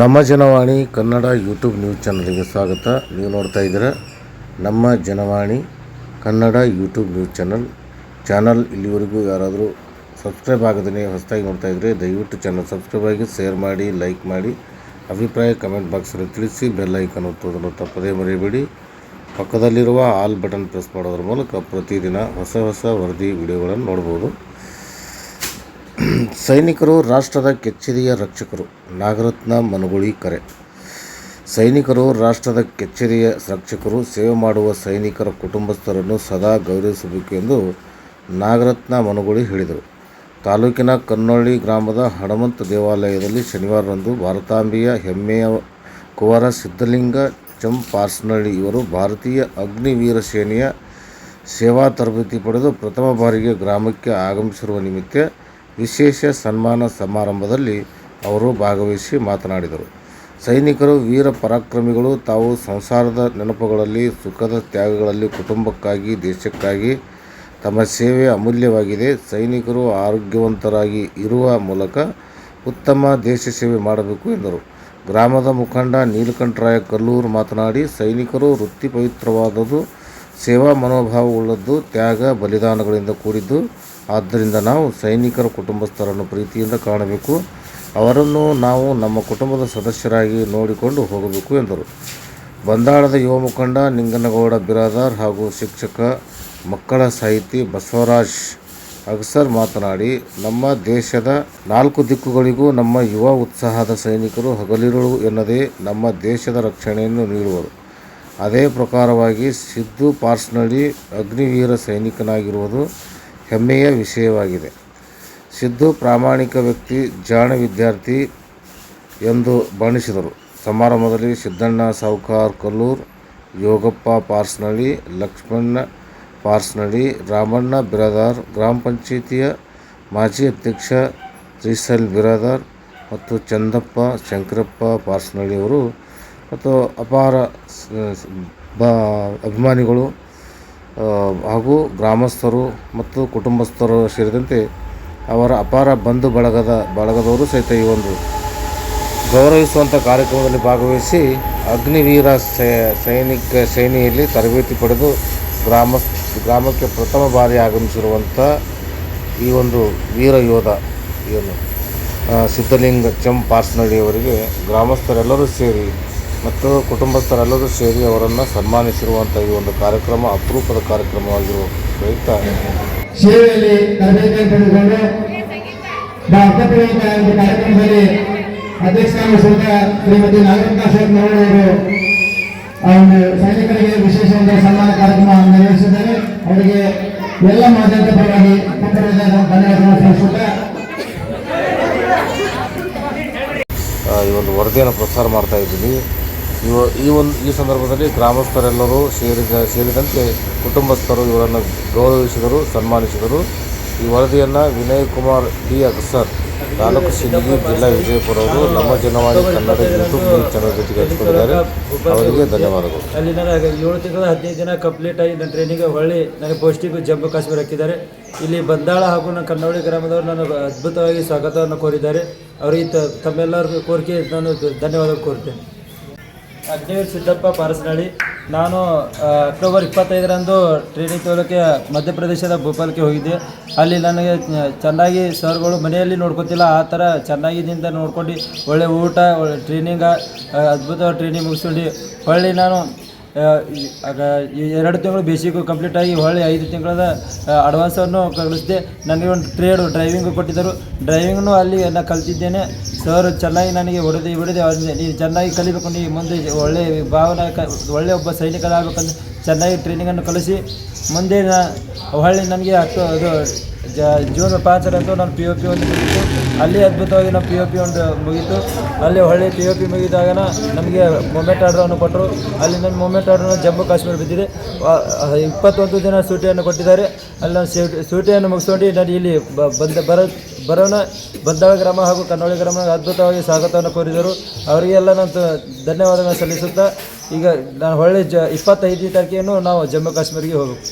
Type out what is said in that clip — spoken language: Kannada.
ನಮ್ಮ ಜನವಾಣಿ ಕನ್ನಡ ಯೂಟ್ಯೂಬ್ ನ್ಯೂಸ್ ಚಾನಲ್ಗೆ ಸ್ವಾಗತ. ನೀವು ನೋಡ್ತಾ ಇದ್ದೀರಾ ನಮ್ಮ Janavani Kannada YouTube news channel. ಇಲ್ಲಿವರೆಗೂ ಯಾರಾದರೂ ಸಬ್ಸ್ಕ್ರೈಬ್ ಆಗದೇ ಹೊಸದಾಗಿ ನೋಡ್ತಾ ಇದ್ದರೆ ದಯವಿಟ್ಟು ಚಾನಲ್ ಸಬ್ಸ್ಕ್ರೈಬ್ ಆಗಿ, ಶೇರ್ ಮಾಡಿ, ಲೈಕ್ ಮಾಡಿ, ಅಭಿಪ್ರಾಯ ಕಮೆಂಟ್ ಬಾಕ್ಸಲ್ಲಿ ತಿಳಿಸಿ. ಬೆಲ್ ಐಕಾನ್ ಒತ್ತುವುದನ್ನು ತಪ್ಪದೇ ಮರೆಯಬೇಡಿ. ಪಕ್ಕದಲ್ಲಿರುವ ಆಲ್ ಬಟನ್ ಪ್ರೆಸ್ ಮಾಡೋದ್ರ ಮೂಲಕ ಪ್ರತಿದಿನ ಹೊಸ ವರದಿ ವಿಡಿಯೋಗಳನ್ನು ನೋಡ್ಬೋದು. ಸೈನಿಕರು ರಾಷ್ಟ್ರದ ಕೆಚ್ಚೆದೆಯ ರಕ್ಷಕರು. ನಾಗರತ್ನ ಮನಗುಳಿ ಕರೆ. ಸೈನಿಕರು ರಾಷ್ಟ್ರದ ಕೆಚ್ಚೆದೆಯ ರಕ್ಷಕರು. ಸೇವೆ ಮಾಡುವ ಸೈನಿಕರ ಕುಟುಂಬಸ್ಥರನ್ನು ಸದಾ ಗೌರವಿಸಬೇಕು ಎಂದು ನಾಗರತ್ನ ಮನಗುಳಿ ಹೇಳಿದರು. ತಾಲೂಕಿನ ಕನ್ನೊಳ್ಳಿ ಗ್ರಾಮದ ಹಣಮಂತ ದೇವಾಲಯದಲ್ಲಿ ಶನಿವಾರದಂದು ಭಾರತಾಂಬೆಯ ಹೆಮ್ಮೆಯ ಕುವರ ಸಿದ್ಧಲಿಂಗ ಚಂಪಾರ್ಸ್ನಳ್ಳಿ ಇವರು ಭಾರತೀಯ ಅಗ್ನಿವೀರ ಸೇನೆಯ ಸೇವಾ ತರಬೇತಿ ಪಡೆದು ಪ್ರಥಮ ಬಾರಿಗೆ ಗ್ರಾಮಕ್ಕೆ ಆಗಮಿಸಿರುವ ನಿಮಿತ್ತ ವಿಶೇಷ ಸನ್ಮಾನ ಸಮಾರಂಭದಲ್ಲಿ ಅವರು ಭಾಗವಹಿಸಿ ಮಾತನಾಡಿದರು. ಸೈನಿಕರು ವೀರ ಪರಾಕ್ರಮಿಗಳು. ತಾವು ಸಂಸಾರದ ನೆನಪುಗಳಲ್ಲಿ, ಸುಖದ ತ್ಯಾಗಗಳಲ್ಲಿ ಕುಟುಂಬಕ್ಕಾಗಿ, ದೇಶಕ್ಕಾಗಿ ತಮ್ಮ ಸೇವೆ ಅಮೂಲ್ಯವಾಗಿದೆ. ಸೈನಿಕರು ಆರೋಗ್ಯವಂತರಾಗಿ ಇರುವ ಮೂಲಕ ಉತ್ತಮ ದೇಶ ಸೇವೆ ಮಾಡಬೇಕು ಎಂದರು. ಗ್ರಾಮದ ಮುಖಂಡ ನೀಲಕಂಠರಾಯ ಕಲ್ಲೂರು ಮಾತನಾಡಿ, ಸೈನಿಕರು ವೃತ್ತಿ ಪವಿತ್ರವಾದದ್ದು, ಸೇವಾ ಮನೋಭಾವವುಳ್ಳದ್ದು, ತ್ಯಾಗ ಬಲಿದಾನಗಳಿಂದ ಕೂಡಿದ್ದು. ಆದ್ದರಿಂದ ನಾವು ಸೈನಿಕರ ಕುಟುಂಬಸ್ಥರನ್ನು ಪ್ರೀತಿಯಿಂದ ಕಾಣಬೇಕು. ಅವರನ್ನು ನಾವು ನಮ್ಮ ಕುಟುಂಬದ ಸದಸ್ಯರಾಗಿ ನೋಡಿಕೊಂಡು ಹೋಗಬೇಕು ಎಂದರು. ಬಂದಾಳದ ಯುವ ಮುಖಂಡ ನಿಂಗನಗೌಡ ಬಿರಾದಾರ್ ಹಾಗೂ ಶಿಕ್ಷಕ, ಮಕ್ಕಳ ಸಾಹಿತಿ ಬಸವರಾಜ್ ಅಗಸರ್ ಮಾತನಾಡಿ, ನಮ್ಮ ದೇಶದ 4 ದಿಕ್ಕುಗಳಿಗೂ ನಮ್ಮ ಯುವ ಉತ್ಸಾಹದ ಸೈನಿಕರು ಹಗಲಿರುಳು ಎನ್ನದೇ ನಮ್ಮ ದೇಶದ ರಕ್ಷಣೆಯನ್ನು ನೀಡುವರು. ಅದೇ ಪ್ರಕಾರವಾಗಿ ಸಿದ್ದು ಪಾರ್ಸ್ನಳ್ಳಿ ಅಗ್ನಿವೀರ ಸೈನಿಕನಾಗಿರುವುದು ಹೆಮ್ಮೆಯ ವಿಷಯವಾಗಿದೆ. ಸಿದ್ದು ಪ್ರಾಮಾಣಿಕ ವ್ಯಕ್ತಿ, ಜಾಣ ವಿದ್ಯಾರ್ಥಿ ಎಂದು ಬಣ್ಣಿಸಿದರು. ಸಮಾರಂಭದಲ್ಲಿ ಸಿದ್ದಣ್ಣ ಸಾವುಕಾರ್ ಕಲ್ಲೂರು, ಯೋಗಪ್ಪ ಪಾರ್ಸ್ನಳ್ಳಿ, ಲಕ್ಷ್ಮಣ್ಣ ಪಾರ್ಸ್ನಳ್ಳಿ, ರಾಮಣ್ಣ ಬಿರಾದಾರ್, ಗ್ರಾಮ ಪಂಚಾಯಿತಿಯ ಮಾಜಿ ಅಧ್ಯಕ್ಷ ಶ್ರೀಶೈಲ್ ಬಿರಾದಾರ್ ಮತ್ತು ಚಂದಪ್ಪ ಶಂಕರಪ್ಪ ಪಾರ್ಸ್ನಳ್ಳಿಯವರು ಮತ್ತು ಅಪಾರ ಅಭಿಮಾನಿಗಳು ಹಾಗೂ ಗ್ರಾಮಸ್ಥರು ಮತ್ತು ಕುಟುಂಬಸ್ಥರು ಸೇರಿದಂತೆ ಅವರ ಅಪಾರ ಬಂಧು ಬಳಗದವರು ಸಹಿತ ಈ ಒಂದು ಗೌರವಿಸುವಂಥ ಕಾರ್ಯಕ್ರಮದಲ್ಲಿ ಭಾಗವಹಿಸಿ ಅಗ್ನಿವೀರ ಸೇನೆಯಲ್ಲಿ ತರಬೇತಿ ಪಡೆದು ಗ್ರಾಮಕ್ಕೆ ಪ್ರಥಮ ಬಾರಿ ಆಗಮಿಸಿರುವಂಥ ಈ ಒಂದು ವೀರ ಯೋಧ ಏನು ಸಿದ್ಧಲಿಂಗ ಚಂಪಾರ್ಸ್ನಳ್ಳಿಯವರಿಗೆ ಗ್ರಾಮಸ್ಥರೆಲ್ಲರೂ ಸೇರಿ ಮತ್ತು ಕುಟುಂಬಸ್ಥರೆಲ್ಲರೂ ಸೇರಿ ಅವರನ್ನು ಸನ್ಮಾನಿಸಿರುವಂಥ ಈ ಒಂದು ಕಾರ್ಯಕ್ರಮ ಅಪರೂಪದ ಕಾರ್ಯಕ್ರಮವಾಗಿರುವ ಸಹಿತ ಸೇವೆಯಲ್ಲಿ ತರಬೇತಿ ಪಡೆದುಕೊಂಡು ಕಾರ್ಯಕ್ರಮದಲ್ಲಿ ಅಧ್ಯಕ್ಷರಾಗಿರುವಂಥ ಶ್ರೀಮತಿ ನಾಗರತ್ನ ಅವರು ಆ ಒಂದು ಸೈನಿಕರಿಗೆ ವಿಶೇಷವಾದ ಸನ್ಮಾನ ಕಾರ್ಯಕ್ರಮ ನಿರ್ವಹಿಸಿದ್ದಾರೆ. ಅವರಿಗೆ ಎಲ್ಲ ಮಾಧ್ಯಮದ ಪರವಾಗಿ ಧನ್ಯವಾದಗಳನ್ನು ಸಲ್ಲಿಸುತ್ತಾ ಈ ಒಂದು ವರದಿಯನ್ನು ಪ್ರಸಾರ ಮಾಡ್ತಾ ಇದ್ದೀನಿ. ಈ ಸಂದರ್ಭದಲ್ಲಿ ಗ್ರಾಮಸ್ಥರೆಲ್ಲರೂ ಸೇರಿದಂತೆ ಕುಟುಂಬಸ್ಥರು ಇವರನ್ನು ಗೌರವಿಸಿದರು, ಸನ್ಮಾನಿಸಿದರು. ಈ ವರದಿಯನ್ನು ವಿನಯ್ ಕುಮಾರ್ ಡಿ ಅಗಸರ್, ತಾಲೂಕು ಸಿಂದಗಿ, ಜಿಲ್ಲಾ ವಿಜಯಪುರ ಅವರು ನಮ್ಮ Janavani Kannada YouTube news channel ಜೊತೆಗೆ ಹಂಚಿಕೊಂಡಿದ್ದಾರೆ. ಅವರಿಗೆ ಧನ್ಯವಾದಗಳು. ಅಲ್ಲಿ ನನಗೆ 7 ತಿಂಗಳು 15 ದಿನ ಕಂಪ್ಲೀಟ್ ಆಗಿ ನನ್ನ ಟ್ರೈನಿಂಗ್ ಹೊಳ್ಳಿ ನನಗೆ ಪೋಸ್ಟಿಂಗ್ ಜಮ್ಮು ಕಾಶ್ಮೀರ ಹಾಕಿದ್ದಾರೆ. ಇಲ್ಲಿ ಬಂದಾಳ ಹಾಗೂ ನನ್ನ ಕನ್ನೋಳಿ ಗ್ರಾಮದವರು ನನಗೆ ಅದ್ಭುತವಾಗಿ ಸ್ವಾಗತವನ್ನು ಕೋರಿದ್ದಾರೆ. ಅವರಿಗೆ ತಮ್ಮೆಲ್ಲರಿಗೂ ಕೋರಿಕೆ ನಾನು ಧನ್ಯವಾದ ಕೋರ್ತೇನೆ. ಅಗ್ನಿವೀರ್ ಸಿದ್ದಪ್ಪ ಪಾರಸನಹಳ್ಳಿ. ನಾನು ಅಕ್ಟೋಬರ್ 25ರಂದು ಟ್ರೈನಿಂಗ್ ತಗೊಳ್ಳೋಕ್ಕೆ ಮಧ್ಯಪ್ರದೇಶದ ಭೋಪಾಲ್ಗೆ ಹೋಗಿದ್ದೆ. ಅಲ್ಲಿ ನನಗೆ ಚೆನ್ನಾಗಿ ಸರ್ಗಳು ಮನೆಯಲ್ಲಿ ನೋಡ್ಕೊತಿಲ್ಲ, ಆ ಥರ ಚೆನ್ನಾಗಿದಿಂದ ನೋಡ್ಕೊಂಡು ಒಳ್ಳೆ ಊಟ, ಒಳ್ಳೆ ಟ್ರೈನಿಂಗ್, ಅದ್ಭುತವಾದ ಟ್ರೈನಿಂಗ್ ಮುಗಿಸ್ಕೊಂಡು ಹೊಳ್ಳಿ ನಾನು 2 ತಿಂಗಳು ಬೇಸಿಕ್ ಕಂಪ್ಲೀಟ್ ಆಗಿ ಹೊಳ್ಳಿ 5 ತಿಂಗಳ ಅಡ್ವಾನ್ಸನ್ನು ಕಳಿಸಿದೆ. ನನಗೆ ಒಂದು ಡ್ರೈವಿಂಗ್ ಕೊಟ್ಟಿದ್ದರು. ಡ್ರೈವಿಂಗ್ನು ಅಲ್ಲಿ ನಾನು ಕಲಿತಿದ್ದೇನೆ. ಸರ್ ಚೆನ್ನಾಗಿ ನನಗೆ ಹೊಡೆದು ನೀನು ಚೆನ್ನಾಗಿ ಕಲಿಬೇಕು, ನೀ ಮುಂದೆ ಒಳ್ಳೆಯ ಭಾವನೆ ಒಳ್ಳೆಯ ಒಬ್ಬ ಸೈನಿಕರಾಗಬೇಕಂತ ಚೆನ್ನಾಗಿ ಟ್ರೈನಿಂಗನ್ನು ಕಲಿಸಿ ಮುಂದೆ ಹೊಳ್ಳಿ ನನಗೆ ಜೂನ್ 5ರಂದು ನಾನು POP ಒಂದು ಮುಗಿತು. ಅಲ್ಲಿ ಅದ್ಭುತವಾಗಿ ನಾವು POP ಒಂದು ಮುಗೀತು. ಅಲ್ಲಿ ಹೊಳ್ಳಿ POP ಮುಗಿದಾಗ ನಮಗೆ ಮೂಮೆಂಟ್ ಆರ್ಡ್ರನ್ನು ಕೊಟ್ಟರು. ಅಲ್ಲಿ ನನ್ನ ಮೂಮೆಂಟ್ ಆರ್ಡ್ರನ್ನು ಜಮ್ಮು ಕಾಶ್ಮೀರ ಬಿದ್ದಿದೆ. 21 ದಿನ ಸೂಟಿಯನ್ನು ಕೊಟ್ಟಿದ್ದಾರೆ. ಅಲ್ಲಿ ನಾನು ಸೂಟಿಯನ್ನು ಮುಗಿಸ್ಕೊಂಡು ನಾನು ಇಲ್ಲಿ ಬರೋಣ ಬಂದಾಳ ಗ್ರಾಮ ಹಾಗೂ ಕನ್ನೋಳಿ ಗ್ರಾಮ ಅದ್ಭುತವಾಗಿ ಸ್ವಾಗತವನ್ನು ಕೋರಿದರು. ಅವರಿಗೆಲ್ಲ ನಾನು ಧನ್ಯವಾದಗಳನ್ನು ಸಲ್ಲಿಸುತ್ತಾ ಈಗ ನಾನು ಹೊಳ್ಳಿ 25ನೇ ತಾರೀಕಿಗೆ ನಾವು ಜಮ್ಮು ಕಾಶ್ಮೀರಿಗೆ ಹೋಗಬೇಕು.